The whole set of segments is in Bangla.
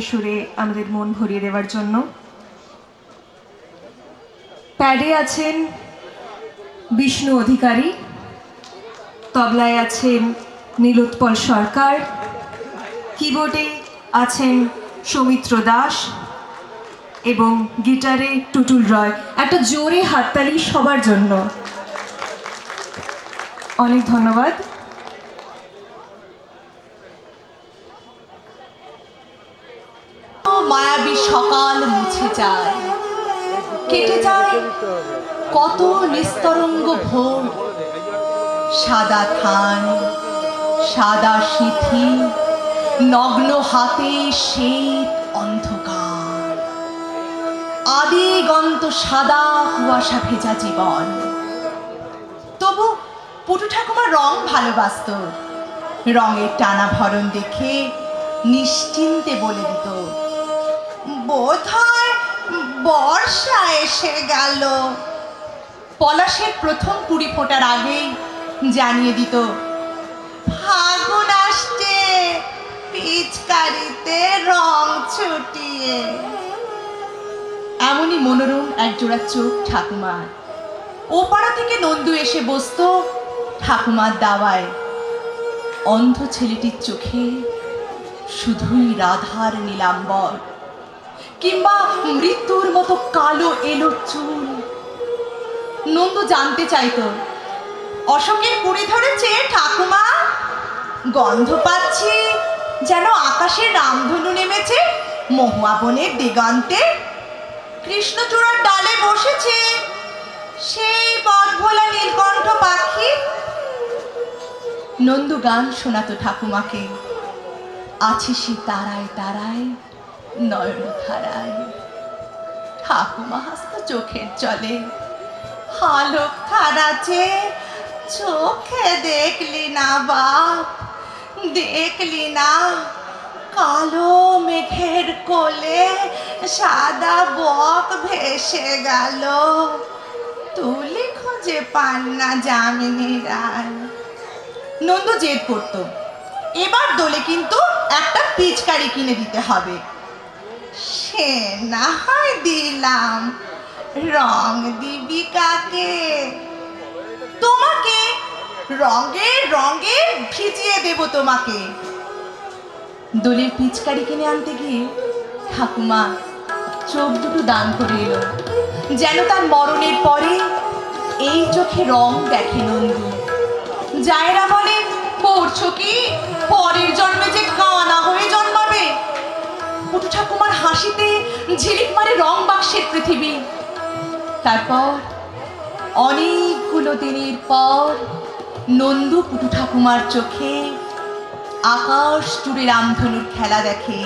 সুরে আমাদের মন ভরিয়ে দেওয়ার জন্য। প্যাডে আছেন বিষ্ণু অধিকারী, তবলায় আছেন নীলোৎপল সরকার, কিবোর্ডে আছেন সৌমিত্র দাস এবং গিটারে টুটুল রয়। একটা জোরে হাততালি সবার জন্য। অনেক ধন্যবাদ। মায়াবী সকাল মুছে যায়, কেটে যায় কত নিস্তরঙ্গ ভোর। সাদা থান, সাদা সিথি, নগ্ন হাতে শ্বেত অন্ধকার, আদিগন্ত সাদা কুয়াশা ভেজা জীবন। তবু পুটু ঠাকুমার রং ভালোবাসত। রঙের টানা ভরণ দেখে নিশ্চিন্তে বলে দিত, বোধহয় বর্ষা এসে গেল। পলাশের প্রথম কুড়ি ফোটার আগেই জানিয়ে দিত, ফাগুন আসছে, পিচকারিতে রং ছুটিয়ে। এমনই মনোরম একজোড়া চোখ ঠাকুমার। ও পাড়া থেকে নন্দু এসে বসত ঠাকুমার দাওয়ায়। অন্ধ ছেলেটির চোখে শুধুই রাধার নীলাম্বর, কিংবা মৃত্যুর মতো কালো এলো চুল। নন্দু জানতে চাইত, অশোকের কুড়ি ধরেছে ঠাকুমা? গন্ধ পাচ্ছি যেন আকাশে রামধনু নেমেছে মহুয়া বনের দিগন্তে। কৃষ্ণচূড়ার ডালে বসেছে সেই পথ ভোলা নীলকণ্ঠ পাখি। নন্দু গান শোনাতো ঠাকুমাকে, আছে সে তারায় তারায় নয়ন ধারায়। ঠাকুমা হাসত চোখের জলে, হালক খারাছে চোখে দেখলি না বাপ, দেখলি না কালো মেঘের কোলে সাদা বক ভেসে গেল। তুলি খুঁজে পান না যামিনী রায়। নন্দু জেদ করত, এবার দোলে কিন্তু একটা পিচকারি কিনে দিতে হবে। সে না হয় দিলাম, রং দিবি কাকে? তোমাকে রঙে রঙে ভিজিয়ে দেব তোমাকে। দোলের পিচকারি কিনে আনতে গিয়ে ঠাকুমা চোখ দুটো দান করে এলো, যেন তার মরণের পরে এই চোখে রং দেখে নন্দু। জায়রা বলে, পড়ছো কি? পরের জন্মে যে কানা হয়ে জন্মাবে। পুটু ঠাকুমার হাসিতে ঝিলিক মারে রং বাক্সের পৃথিবী। তারপর অনেকগুলো দিনের পর নন্দু পুটু ঠাকুমার চোখে আকাশ জুড়ে রামধনুর খেলা দেখে,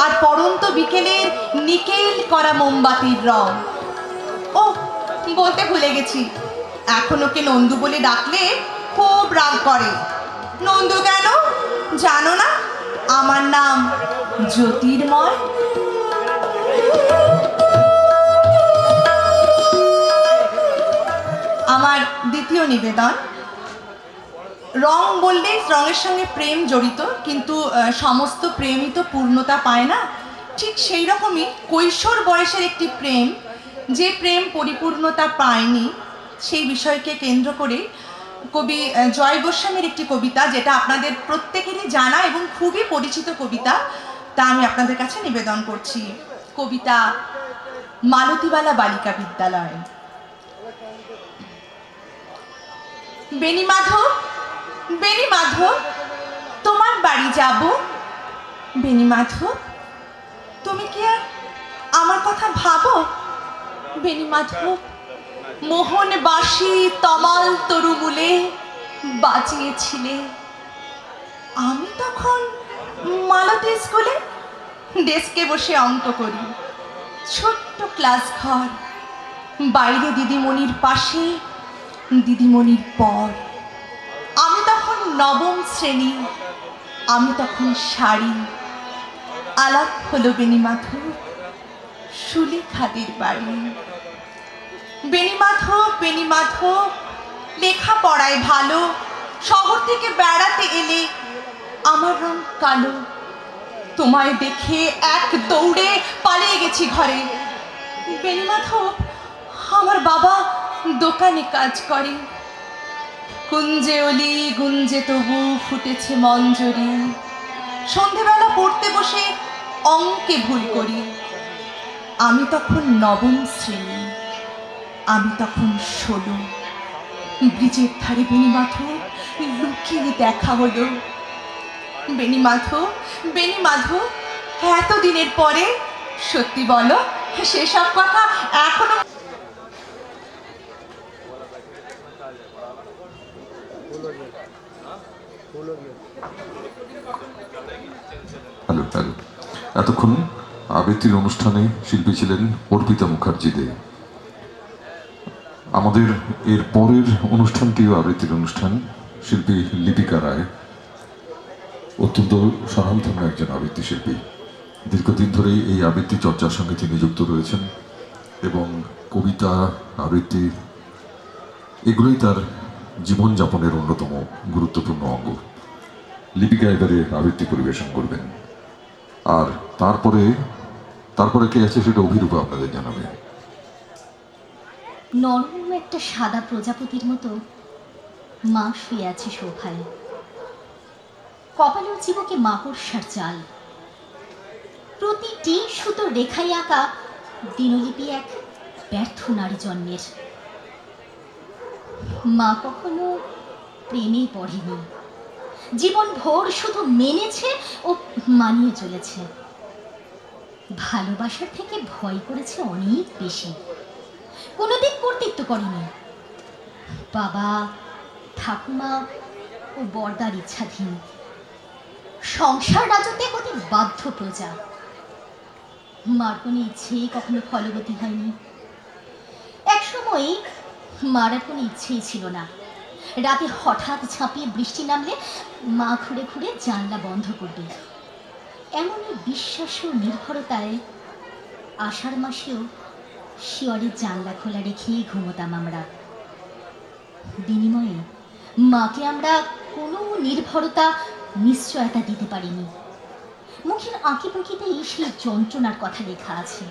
আর পড়ন্ত বিকেলের নিকেল করা মোমবাতির রং। ও বলতে ভুলে গেছি, এখন ওকে নন্দু বলে ডাকলে খুব রাগ করে। নন্দু কেন জানো না? আমার নাম জ্যোতির্ময়। আমার দ্বিতীয় নিবেদন। রং বললে রঙের সঙ্গে প্রেম জড়িত, কিন্তু সমস্ত প্রেমই তো পূর্ণতা পায় না। ঠিক সেই রকমই কৈশোর বয়সের একটি প্রেম, যে প্রেম পরিপূর্ণতা পায়নি, সেই বিষয়কে কেন্দ্র করে কবি জয় গোস্বামীর একটি কবিতা, যেটা আপনাদের প্রত্যেকেরই জানা এবং খুবই পরিচিত কবিতা, তা আমি আপনাদের কাছে নিবেদন করছি। কবিতা মালতীবালা বালিকা বিদ্যালয়। বেণীমাধব, বেণীমাধব, তোমার বাড়ি যাব। বেণীমাধব, তুমি কি আর আমার কথা ভাবো? বেণীমাধব, মোহন বাঁশি তমাল তরুমূলে বাজিয়েছিলে। আমি তখন মালতী স্কুলে ডেস্কে বসে অঙ্ক করি। ছোট্ট ক্লাস ঘর, বাইরে দিদিমণির পাশে দিদিমণির পর। আমি তখন নবম শ্রেণী, আমি তখন শাড়ি। আলাপ হলো বেণীমাধব সুলেখাদের বাড়ি। বেণীমাধব, বেণীমাধব, লেখাপড়ায় ভালো, শহর থেকে বেড়াতে এলে আমার রং কালো। তোমায় দেখে এক দৌড়ে পালিয়ে গেছি ঘরে। বেণীমাধব আমার বাবা দোকানে কাজ করে। কুঞ্জে অলি গুঞ্জে তবু ফুটেছে মঞ্জরি। সন্ধেবেলা পড়তে বসে অঙ্কে ভুল করি। আমি তখন নবম শ্রেণী, আমি তখন 16। ব্রিজের ধারে বেণীমাধব লুকিয়ে দেখা হলো। বেণীমাধব, বেণীমাধব, এতদিনের পরে সত্যি বলো, সেসব কথা এখনো হ্যালো হ্যালো এতক্ষণ আবৃত্তির অনুষ্ঠানে শিল্পী ছিলেন অর্পিতা মুখার্জি দে। আমাদের এর পরের অনুষ্ঠানটিও আবৃত্তির অনুষ্ঠান। শিল্পী লিপিকা রায় অত্যন্ত স্বনামধন্য একজন আবৃত্তি শিল্পী। দীর্ঘদিন ধরেই এই আবৃত্তি চর্চার সঙ্গে তিনি যুক্ত রয়েছেন এবং কবিতা, আবৃত্তি এগুলোই তার জীবনযাপনের অন্যতম গুরুত্বপূর্ণ অঙ্গ। লিপিকা এবারে আবৃত্তি পরিবেশন করবেন, আর তারপরে কে আছে সেটা অভিরূপা আপনাদের জানাবে। নরম একটা সাদা প্রজাপতির মতো মা শুয়ে আছে সোফায়, কপালের চিবুকে মাকড়সার জাল, প্রতিটি সুতো রেখায় আঁকা দিনলিপি এক ব্যর্থ নারী জন্মের। মা কখনো প্রেমে পড়েনি, জীবন ভোর শুধু মেনেছে ও মানিয়ে চলেছে। ভালোবাসার থেকে ভয় করেছে অনেক বেশি, কোনোদিন কর্তৃত্ব করেনি। বাবা, ঠাকুমা ও বর্দার ইচ্ছাধীন সংসার রাজত্বে হতে বাধ্য প্রজা। মার কোনো ইচ্ছেই কখনো ফলবতী হয়নি। এক সময় মার আর কোনো ইচ্ছেই ছিল না। রাতে হঠাৎ ঝাঁপিয়ে বৃষ্টি নামলে মা ঘুরে ঘুরে জানলা বন্ধ করবে। এমনই বিশ্বাস ও নির্ভরতায় আষাঢ় মাসেও শিয়রের জানলা খোলা রেখেই ঘুমোতাম আমরা। বিনিময়ে মাকে আমরা কোনো নির্ভরতা, নিশ্চয়তা দিতে পারিনি। মুখের আঁকি পুঁকিতেই সেই যন্ত্রণার কথা লেখা আছে।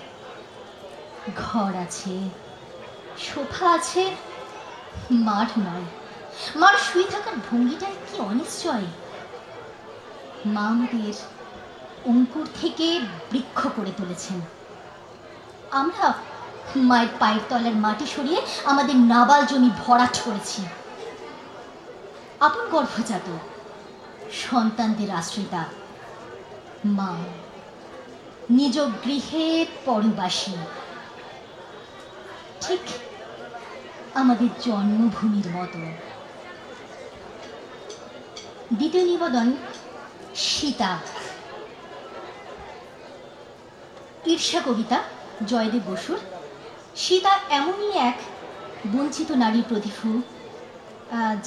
ঘর আছে, সোফা আছে, মাঠ নয়। মার শুয়ে থাকার ভঙ্গিটায় কি অনিশ্চয়। মা আমাদের অঙ্কুর থেকে বৃক্ষ করে তুলেছেন। আমরা মায়ের পায়ের তলার মাটি সরিয়ে আমাদের নাবাল জমি ভরাট করেছি। আপন গর্ভজাত সন্তানদের আশ্রিতা মা, নিজ গৃহে পরবাসী, ঠিক আমাদের জন্মভূমির মতো। দ্বিতীয় নিবেদন সীতা, ঈর্ষা কবিতা জয়দেব বসুর। সীতা এমনই এক বঞ্চিত নারীর প্রতিভূ,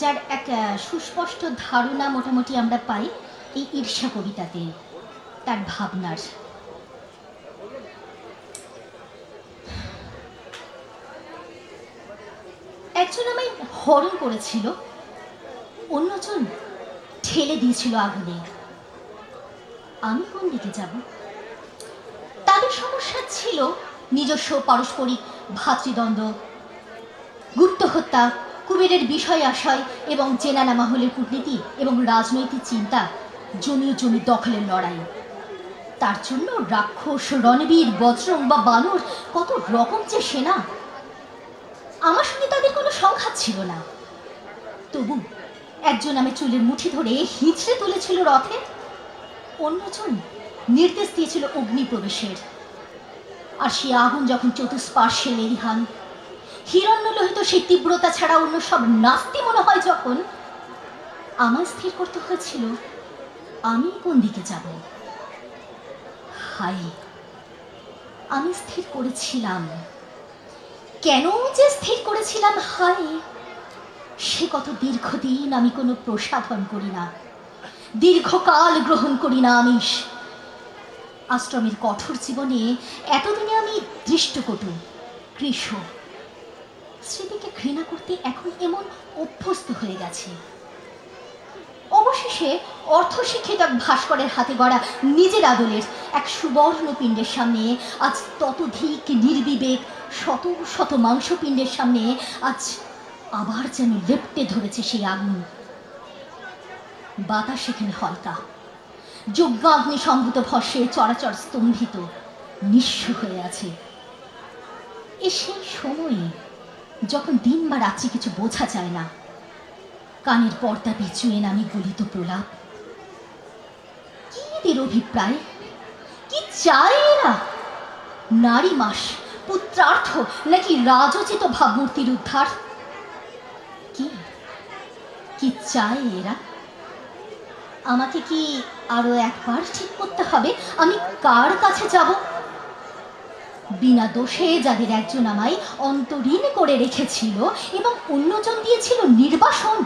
যার এক সুস্পষ্ট ধারণা মোটামুটি আমরা পাই এই ঈর্ষা কবিতাতে, তার ভাবনার। একজন আমায় হরণ করেছিল, অন্যজন ঠেলে দিয়েছিল আগুনে। আমি কোন দিকে যাব? তাদের সমস্যা ছিল নিজস্ব পারস্পরিক ভ্রাতৃদ্বন্দ্ব, গুপ্ত হত্যা, কুবেরের বিষয় আশয় এবং জেনানা মহলের কূটনীতি এবং রাজনৈতিক চিন্তা, জমি জমি দখলের লড়াই। তার জন্য রাক্ষস, রণবীর, বজ্রং বা বানর, কত রকম যে সেনা। আমার সঙ্গে তাদের কোনো সংঘাত ছিল না। তবু একজন আমি চুলের মুঠি ধরে হিঁচড়ে তুলেছিল রথে, অন্যজন নির্দেশ দিয়েছিল অগ্নি প্রবেশের। আর সে আগুন যখন চতুষ্পার্শ্বে লেলিহান, হিরণ্যলোহিত সেই তীব্রতা ছাড়া অন্য সব নাস্তি মনে হয় যখন, আমার স্থির করতে হয়েছিল আমি কোন দিকে যাব। হায়, আমি স্থির করেছিলাম। কেন যে স্থির করেছিলাম হায়, সে কত দীর্ঘদিন আমি কোনো প্রসাধন করি না, দীর্ঘকাল গ্রহণ করি না আমিষ। আশ্রমের কঠোর জীবনে এতদিনে আমি দৃষ্টকটু, কৃষ, স্মৃতিকে ঘৃণা করতে এখন এমন অভ্যস্ত হয়ে গেছে। অবশেষে বসে অর্থশিক্ষিত এক ভাস্করের হাতে গড়া নিজের আদলের এক সুবর্ণ পিণ্ডের সামনে আজ ততোধিক নির্বিবেক শত শত মাংসপিণ্ডের সামনে আজ আবার যেন লেপ্টে ধরেছে সেই আগুন। বাতাস সেখানে হালকা, যজ্ঞাগ্নি সম্ভূত ভস্যে চরাচর স্তম্ভিত নিঃস্ব হয়ে আছে। এ সেই সময়ে যখন দিন বা রাত্রি কিছু বোঝা যায় না, কানের পর্দা বিচুয়ে নামে গলিত প্রলাপ। কি এদের অভিপ্রায়? কি চায় এরা? নারী মাস, পুত্রার্থ, নাকি রাজোচিত ভাবমূর্তির উদ্ধার? কি কি চায় এরা? আমাকে কি আরো একবার ঠিক করতে হবে আমি কার কাছে যাব? বিনা দোষে যাদের একজন আমায় অন্তরীণ করে রেখেছিল এবং অন্যজন দিয়েছিল নির্বাসন।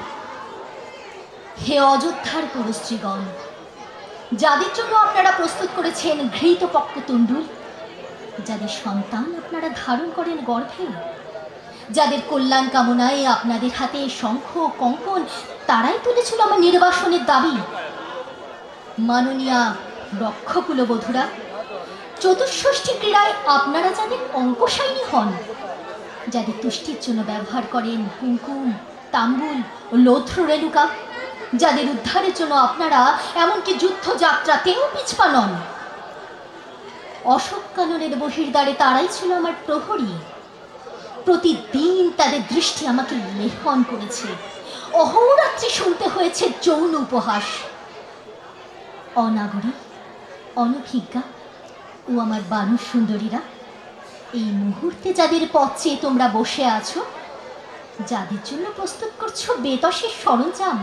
হে অযোধ্যার পুরুষগণ, যাদের জন্য আপনারা প্রস্তুত করেছেন ঘৃত পক্কতুণ্ডুল, যাদের সন্তান আপনারা ধারণ করেন গর্ভে, যাদের কল্যাণ কামনায় আপনাদের হাতে শঙ্খ কঙ্কন, তারাই তুলেছিল আমার নির্বাসনের দাবি। মাননীয়া রক্ষকুলবধূরা, চতুষ্ষষ্ঠী ক্রীড়ায় আপনারা যাদের অঙ্কশাইনী হন, যাদের তুষ্টির জন্য ব্যবহার করেন কুমকুম, তাম্বুল ও লৌথ্র রেণুকা, যাদের উদ্ধারের জন্য আপনারা এমনকি যুদ্ধযাত্রাতেও পিছপা নন, অশোক কাননের বহির্দ্বারে তারাই ছিল আমার প্রহরী। প্রতিদিন তাদের দৃষ্টি আমাকে লেহন করেছে, অহোরাত্রি শুনতে হয়েছে যৌন উপহাস। অনাগরী, অনভিজ্ঞা ও আমার বানর সুন্দরীরা, এই মুহূর্তে যাদের পথ চেয়ে তোমরা বসে আছো, যাদের জন্য প্রস্তুত করছো বেতসের সরঞ্জাম,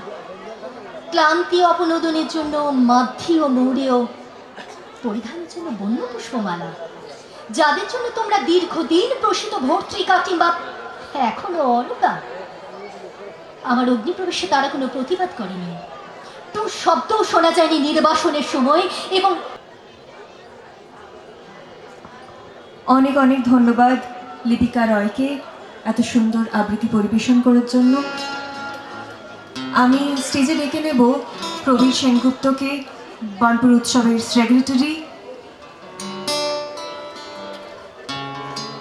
ক্লান্তি অপনোদনের জন্য মাধ্যি ও মৌরেয় পরিধানের জন্য বন্য পুষ্পমালা, যাদের জন্য তোমরা দীর্ঘদিন প্রসিত ভর্তৃকা কিংবা এখনো অলকা, আমার অগ্নিপ্রবেশে তারা কোনো প্রতিবাদ করেনি। তো শব্দও শোনা যায়নি নির্বাসনের সময়। এবং অনেক অনেক ধন্যবাদ লিপিকা রয়কে এত সুন্দর আবৃত্তি পরিবেশন করার জন্য। আমি স্টেজে ডেকে নেব প্রবীর সেনগুপ্তকে, বার্নপুর উৎসবের সেক্রেটারি।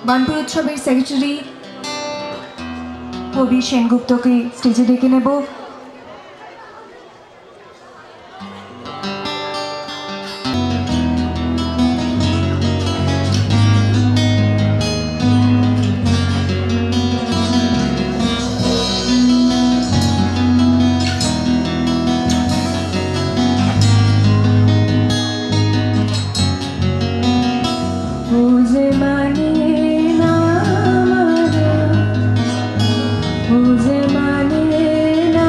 বার্নপুর উৎসবের সেক্রেটারি প্রবীর সেনগুপ্তকে স্টেজে ডেকে নেব। মানে না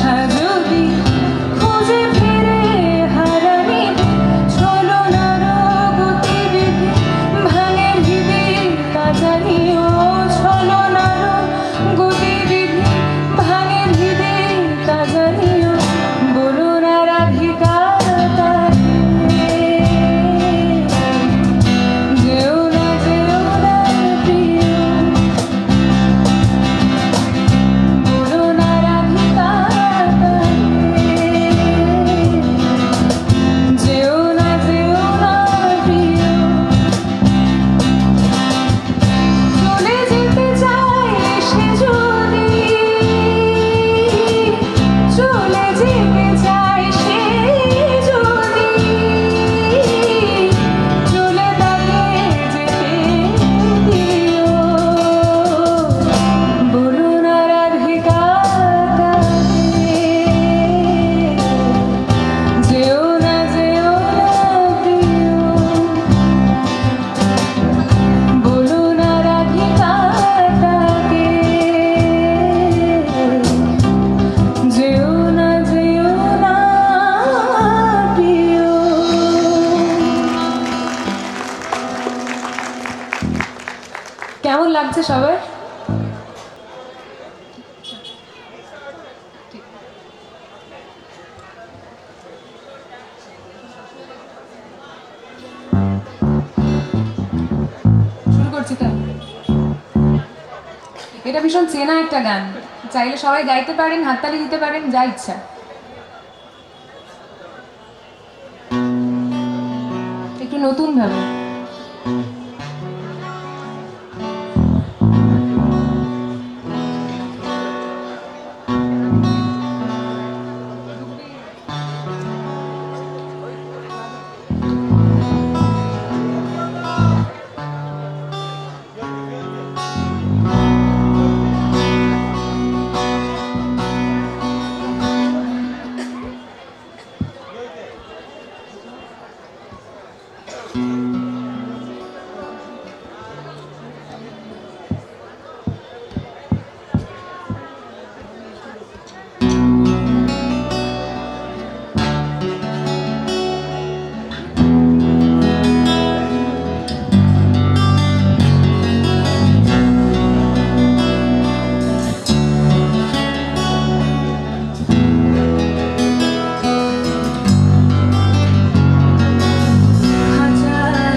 আশা যদি খুঁজে ফিরে হারানি ছলনার গতিবিধি ভাঙে ভিড়ে তা জানিও ছলনার গতিবিধি ভাঙে ভিড়ে তা জানিও বলো না রাধিকা যেও না প্রিয় বলো না রাধিকা যেও না প্রিয় চলে যেতে চায় সে যদি চলে যেতে চায় সে যদি চলে তাকে যেতে দিও বলো না রাধিকা যেও না প্রিয় বলো না রাধিকা যেও না প্রিয়। কেমন লাগছে সবার? শুরু করছি তো। এটা ভীষণ চেনা একটা গান, চাইলে সবাই গাইতে পারেন, হাততালি দিতে পারেন, যা ইচ্ছা। একটু নতুন ভাবে। হাজার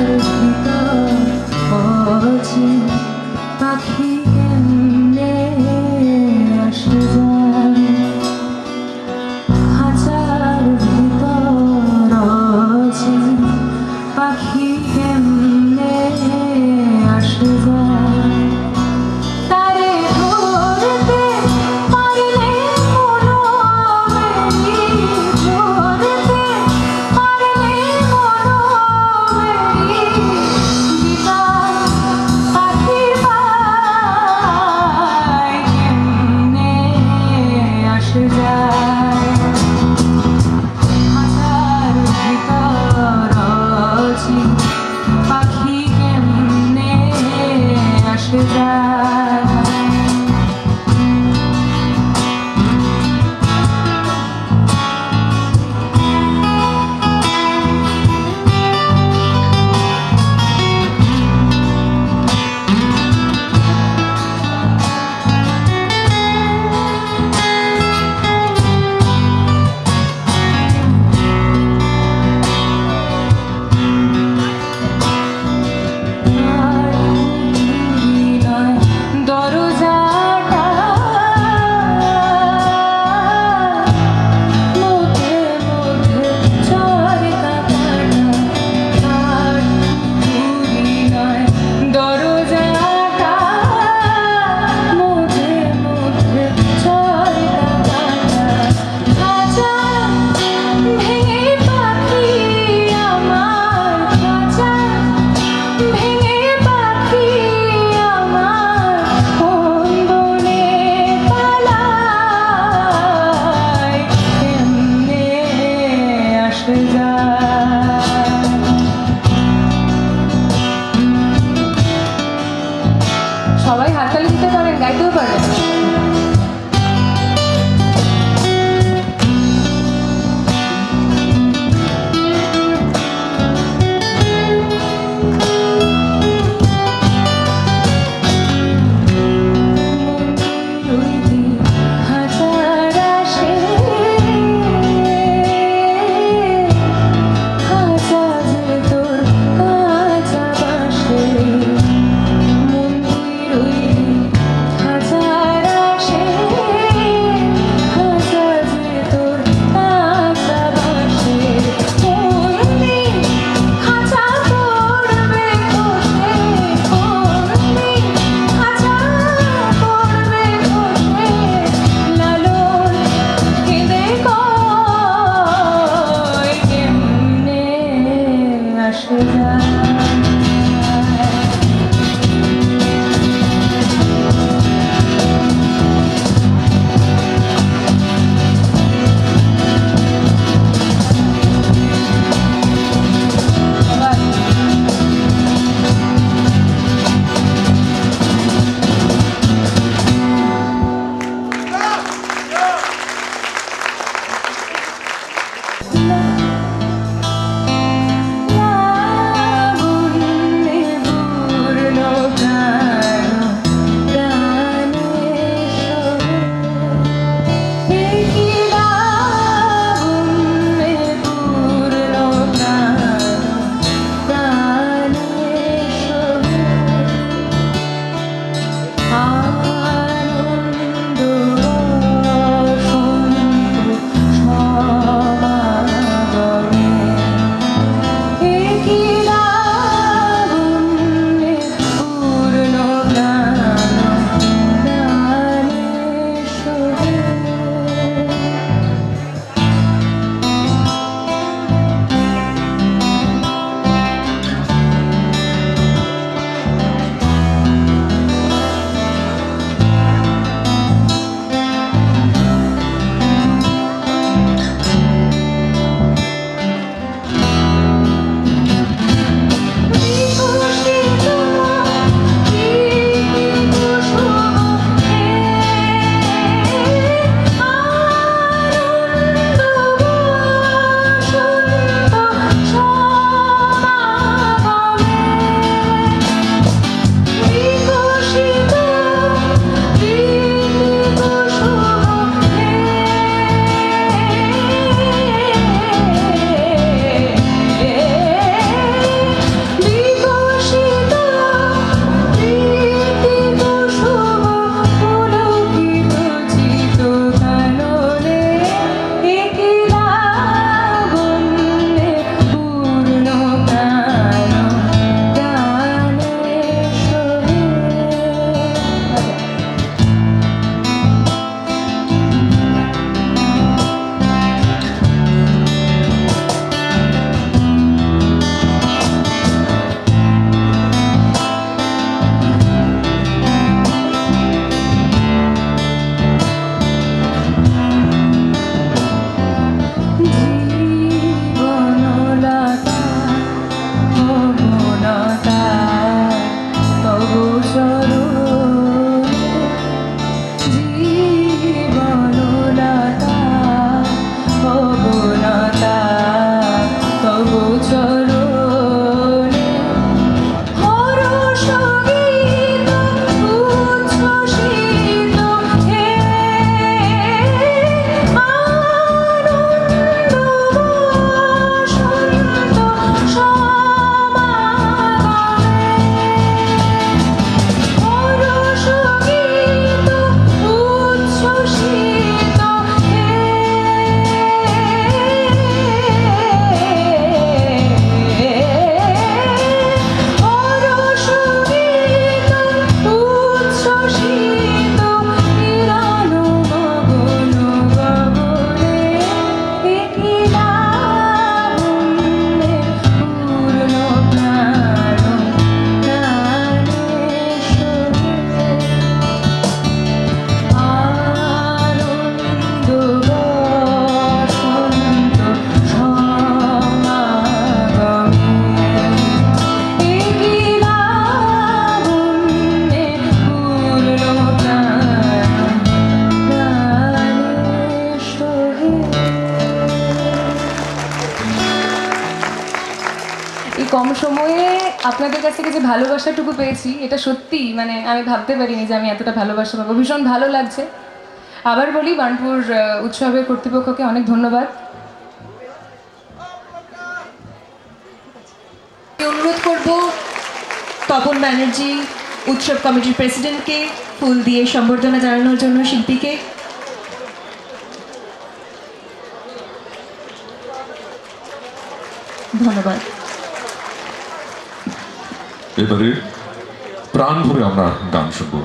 এই কম সময়ে আপনাদের কাছ থেকে যে ভালোবাসাটুকু পেয়েছি এটা সত্যি মানে আমি ভাবতে পারিনি যে আমি এতটা ভালোবাসা পাবো। ভীষণ ভালো লাগছে। আবার বলি বার্নপুর উৎসবের কর্তৃপক্ষকে অনেক ধন্যবাদ। অনুরোধ করব তপন ব্যানার্জি উৎসব কমিটির প্রেসিডেন্টকে ফুল দিয়ে সম্বর্ধনা জানানোর জন্য শিল্পীকে। ধন্যবাদ। এবারে প্রাণ ভরে আমরা গান শুনবো।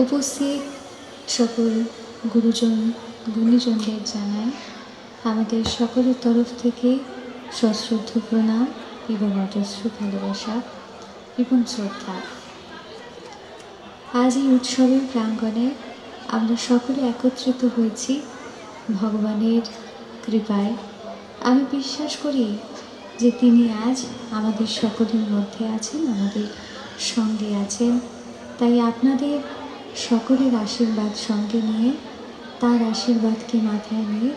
উপস্থিত সকল গুরুজন গুণীজনদের জানাই আমাদের সকলের তরফ থেকে সশ্রদ্ধ প্রণাম এবং অজস্র ভালোবাসা এবং শ্রদ্ধা। আজ এই উৎসবের প্রাঙ্গণে আমরা সকলে একত্রিত হয়েছি ভগবানের কৃপায়। আমি বিশ্বাস করি যে তিনি আজ আমাদের সকলের মধ্যে আছেন, আমাদের সঙ্গে আছেন। তাই আপনাদের সকলের আশীর্বাদ সঙ্গে নিয়ে, তার আশীর্বাদকে মাথায় নিয়ে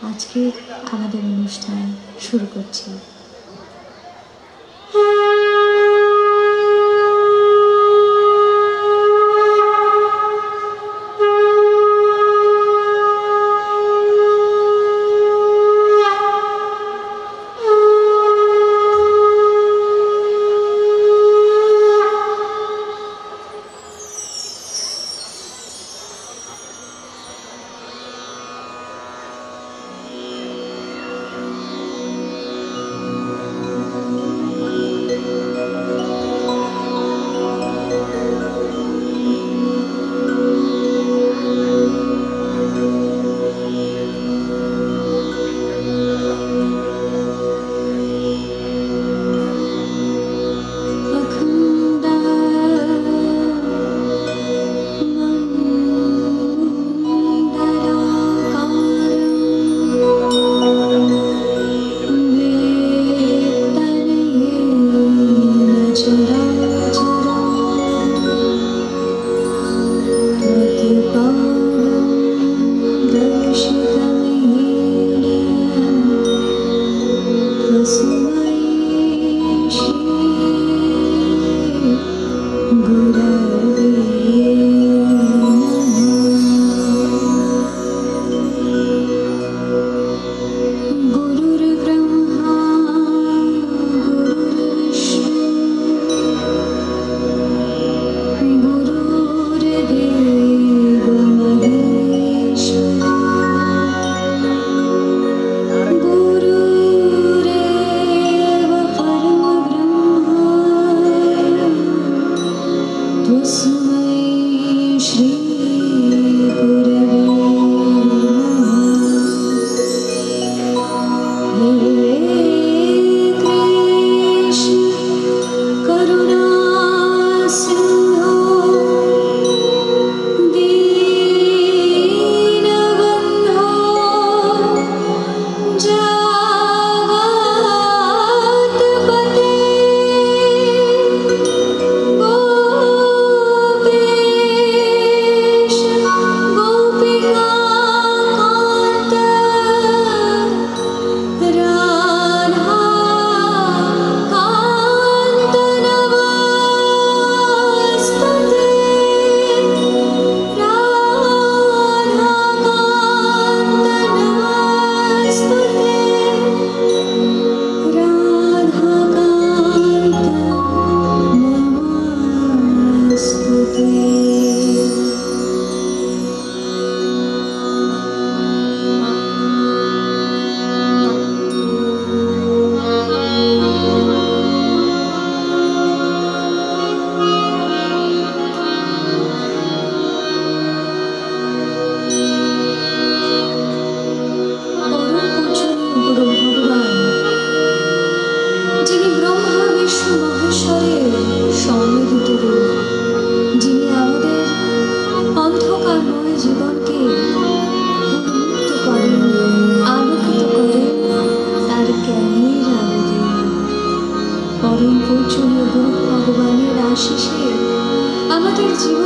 আজকে আমাদের অনুষ্ঠান শুরু করছি।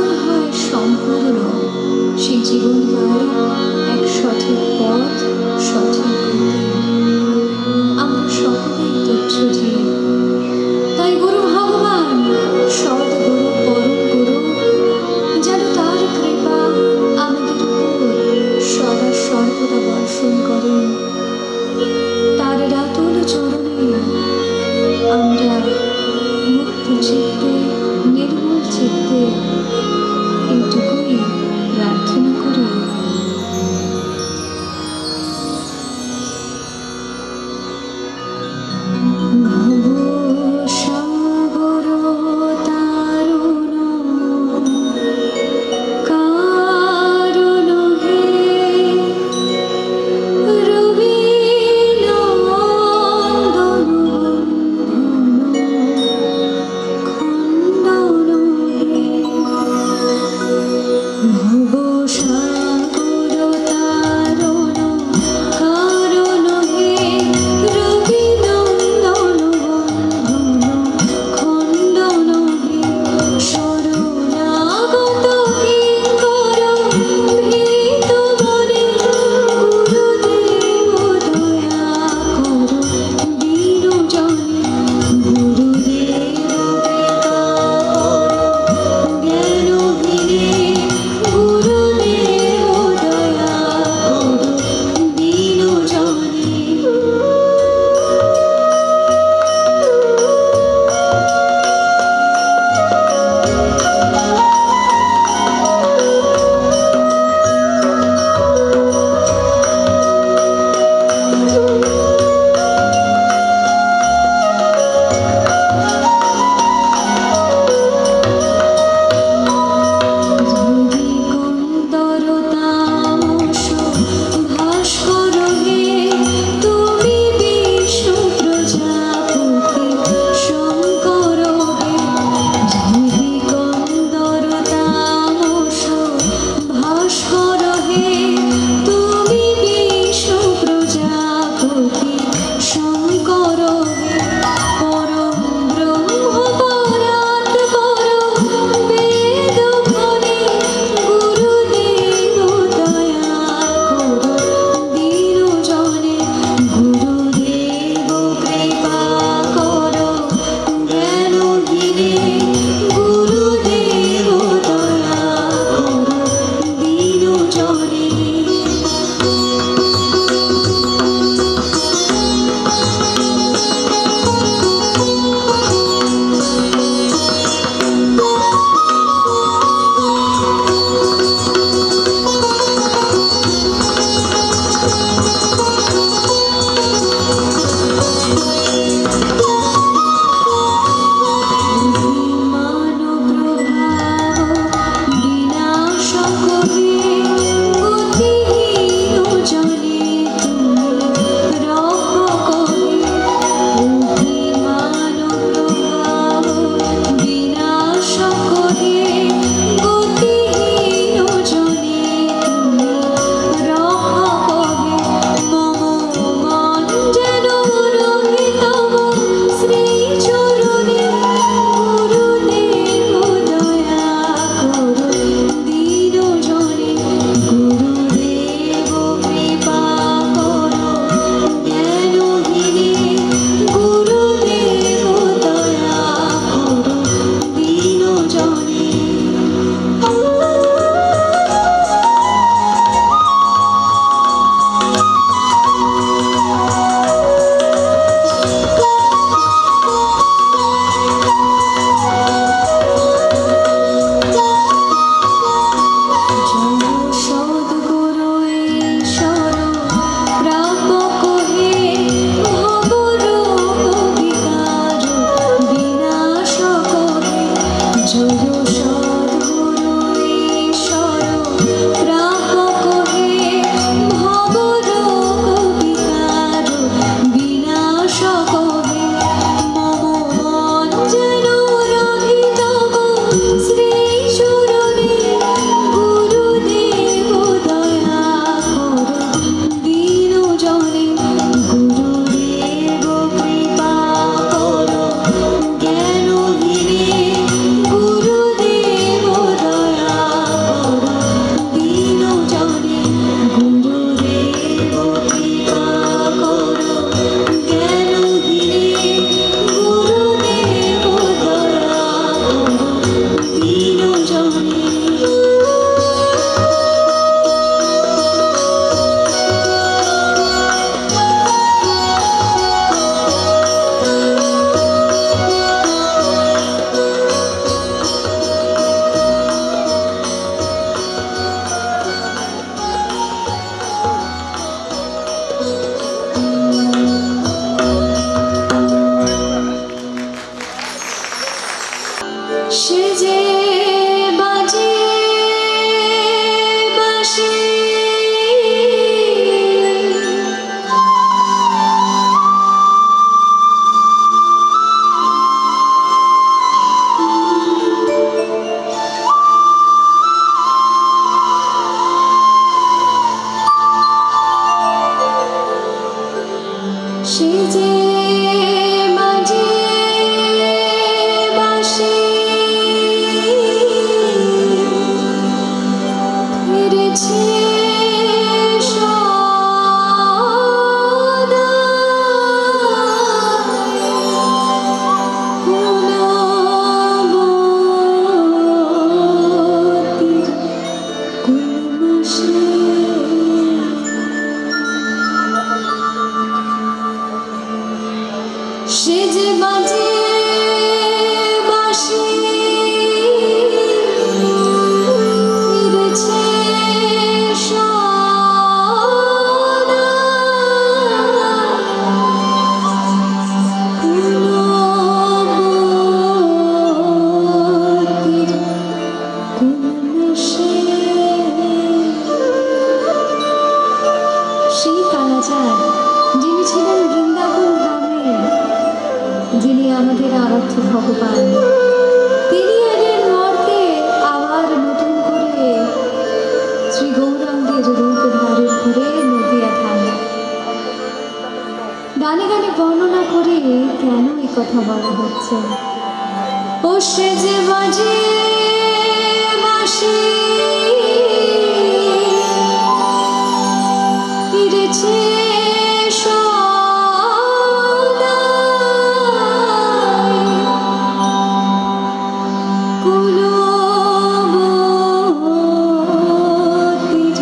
জীবন হয় সম্পূর্ণ, সেই জীবন পায় এক সঠিক পথ, সঠিক গতি। আমরা সকলেই তুচ্ছ জীব, তাই গুরু ভগবান সৎ গুরু পরম গুরু যেন তার কৃপা আমাদের উপর সদা সর্বদা বর্ষণ করেন। তার রাতুল চরণে আমরা মুক্ত চিত্তে, নির্মল চিত্তে এইটুকুই প্রার্থনা করি। ভবসাগর তারুণ কারণ হে রবিনন্দন বন্ধন খণ্ডন হে ভগবান, তিনি এলেন নর্কে আবার নতুন করে শ্রী গৌরাঙ্গের রূপ ধারণ করে নদিয়া ধামে। গানে গানে বর্ণনা করে কেন এই কথা বলা হচ্ছে। ও সে যে বাজে বাঁশি ফিরেছে সদাই, কুলবতীর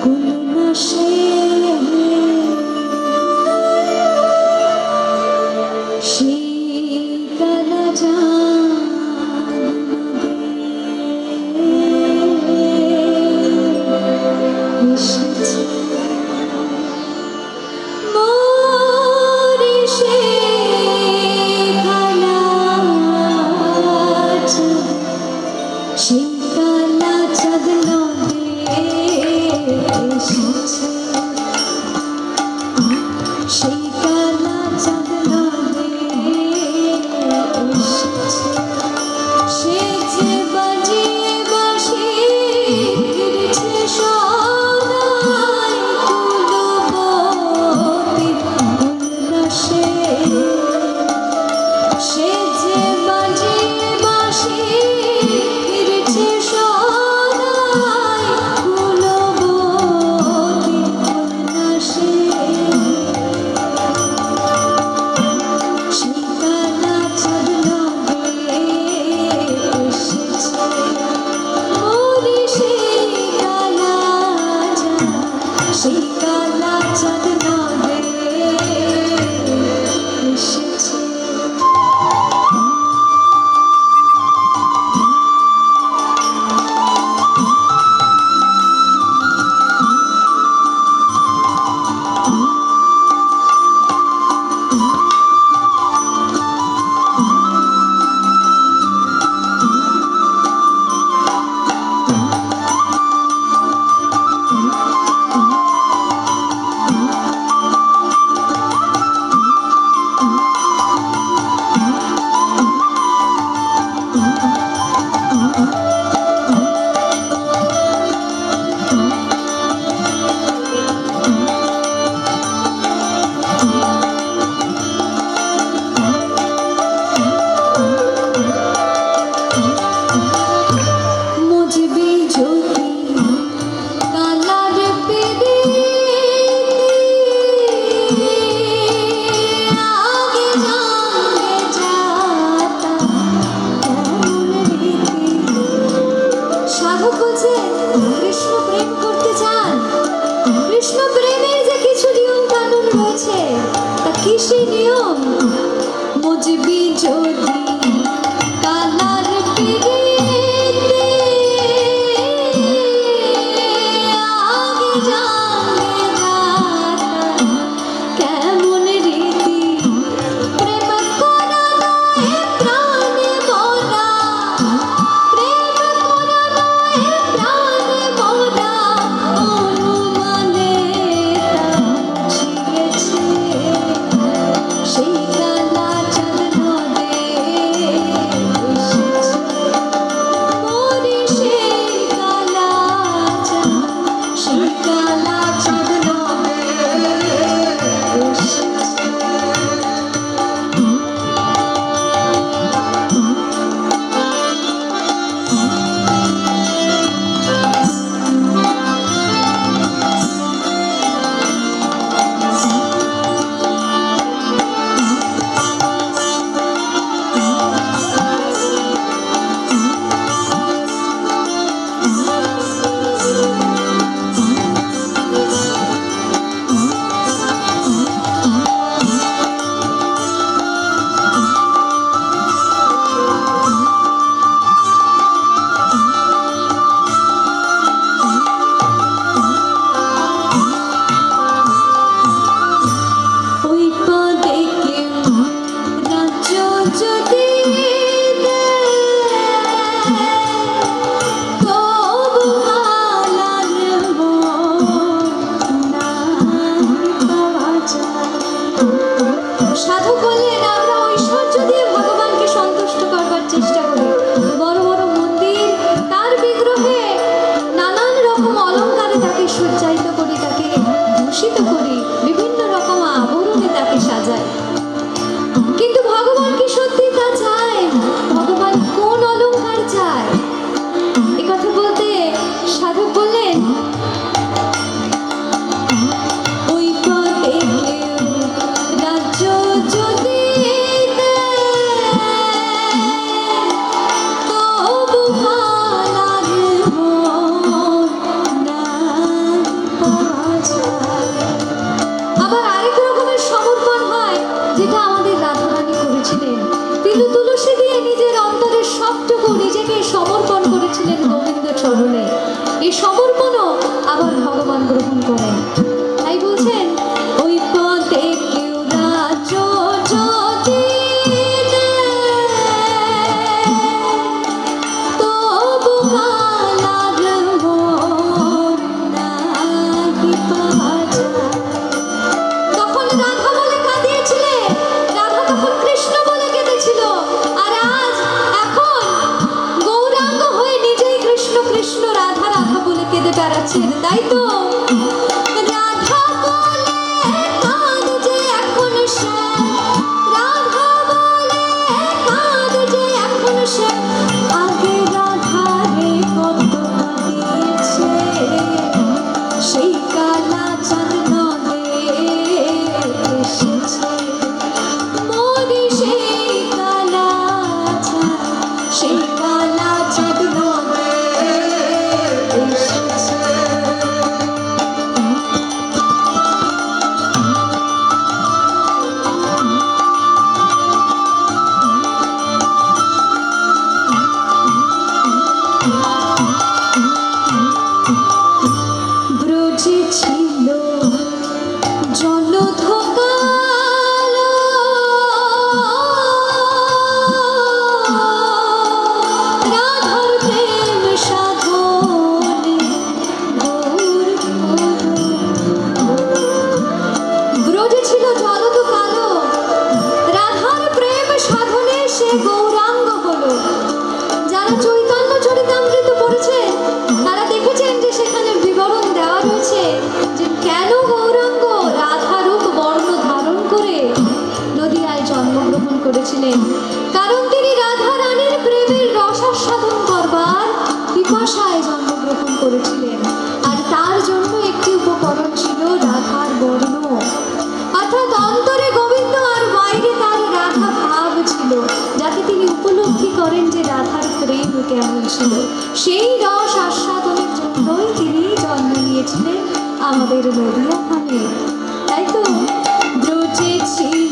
কুলনাশে সেই কালা এসেছে মোরে সে কালা চাঁদ, সেই কালা চাঁদ নদে এসেছে, সেই কালা চাঁদ নদে এসেছে। সে যে বাজিয়ে বাঁশি ফিরেছে সদাই, কুলবতীর উল্লাসে। সে যে বাজিয়ে বাঁশি ফিরেছে সদাই, কুলবতীর উল্লাসে। সেই কালা চাঁদ নদে এসেছে, মোরে সেই কালা চাঁদ, সেই কালা চাঁদ নদে এসেছে। মুজবি জ্যোতি কালার পেরে আগে জানে যাতা কেমন রীতি। সাধক বলছেন কৃষ্ণ প্রেম করতে চান, কৃষ্ণ প্রেমের যে কিছু নিয়ম কানুন রয়েছে, তা কি সেই নিয়ম? মুজবি জ্যোতি কালার পেরে আগে জানে যাতা কেমন রীতি। প্রেম করা নয় প্রাণে মরা, প্রেম করা নয় প্রাণে মরা, অনুমানে তা মুছিয়েছে। সেই কালা চাঁদ নদে এসেছে, মোরে সেই কালা চাঁদ, সেই কালা চাঁদ নদে এসেছে। ওই পদে কেউ রাজ্য যদি দেয়, তবু এই সমর্পণও আবার ভগবান গ্রহণ করেন। তাই বলছেন ওই পথে কেউ রাজ্য যদি তবু কালার মন নাহি পাওয়া যায়। তখন রাধা বলে কাঁদিয়েছিলে, রাধা তখন কৃষ্ণ বলে কেঁদেছিল, আর আজ এখন গৌরাঙ্গ হয়ে নিজেই কৃষ্ণ কৃষ্ণ রাধা রাধা বলে কেঁদে বেড়াচ্ছেন, তাই তো? রাধা বলে কাঁদছে এখন সে, রাধা বলে কাঁদছে এখন সে, আগে রাধারে কত কাঁদিয়েছে, সেই কালা চাঁদ নদে এসেছে, মোদি সেই কালা চাঁদ, সেই কালা চাঁদ নদে এসেছে। ব্রজে ছিল জলধকাল, রাধার প্রেম সাধনে গৌর ব্রজে ছিল জলধকাল, রাধার প্রেম সাধনে সে গৌরাঙ্গ হলো। যারা চৈতন্য চরিতামৃত পড়েছে তারা দেখেছেন যে সেখানে বিবরণ দেওয়া রয়েছে যে কেন গৌরাঙ্গ রাধারূপ বর্ণ ধারণ করে নদিয়ায় জন্মগ্রহণ করেছিলেন। কারণ তিনি রাধা রানীর প্রেমের রসাস্বাদন করবার পিপাসায় জন্মগ্রহণ করেছিলেন, আর তার জন্য একটি উপকরণ ছিল রাধার বর্ণ, অর্থাৎ অন্তরে গোবিন্দ আর বাইরে তার রাধা ভাব ছিল, যাতে তিনি উপলব্ধি করেন যে রাধার প্রেম কেমন ছিল। সেই রস আস্বাদনের জন্যই তিনি জন্ম নিয়েছিলেন আমাদের নদিয়া ধামে, তাই তো? ব্রজে ছিল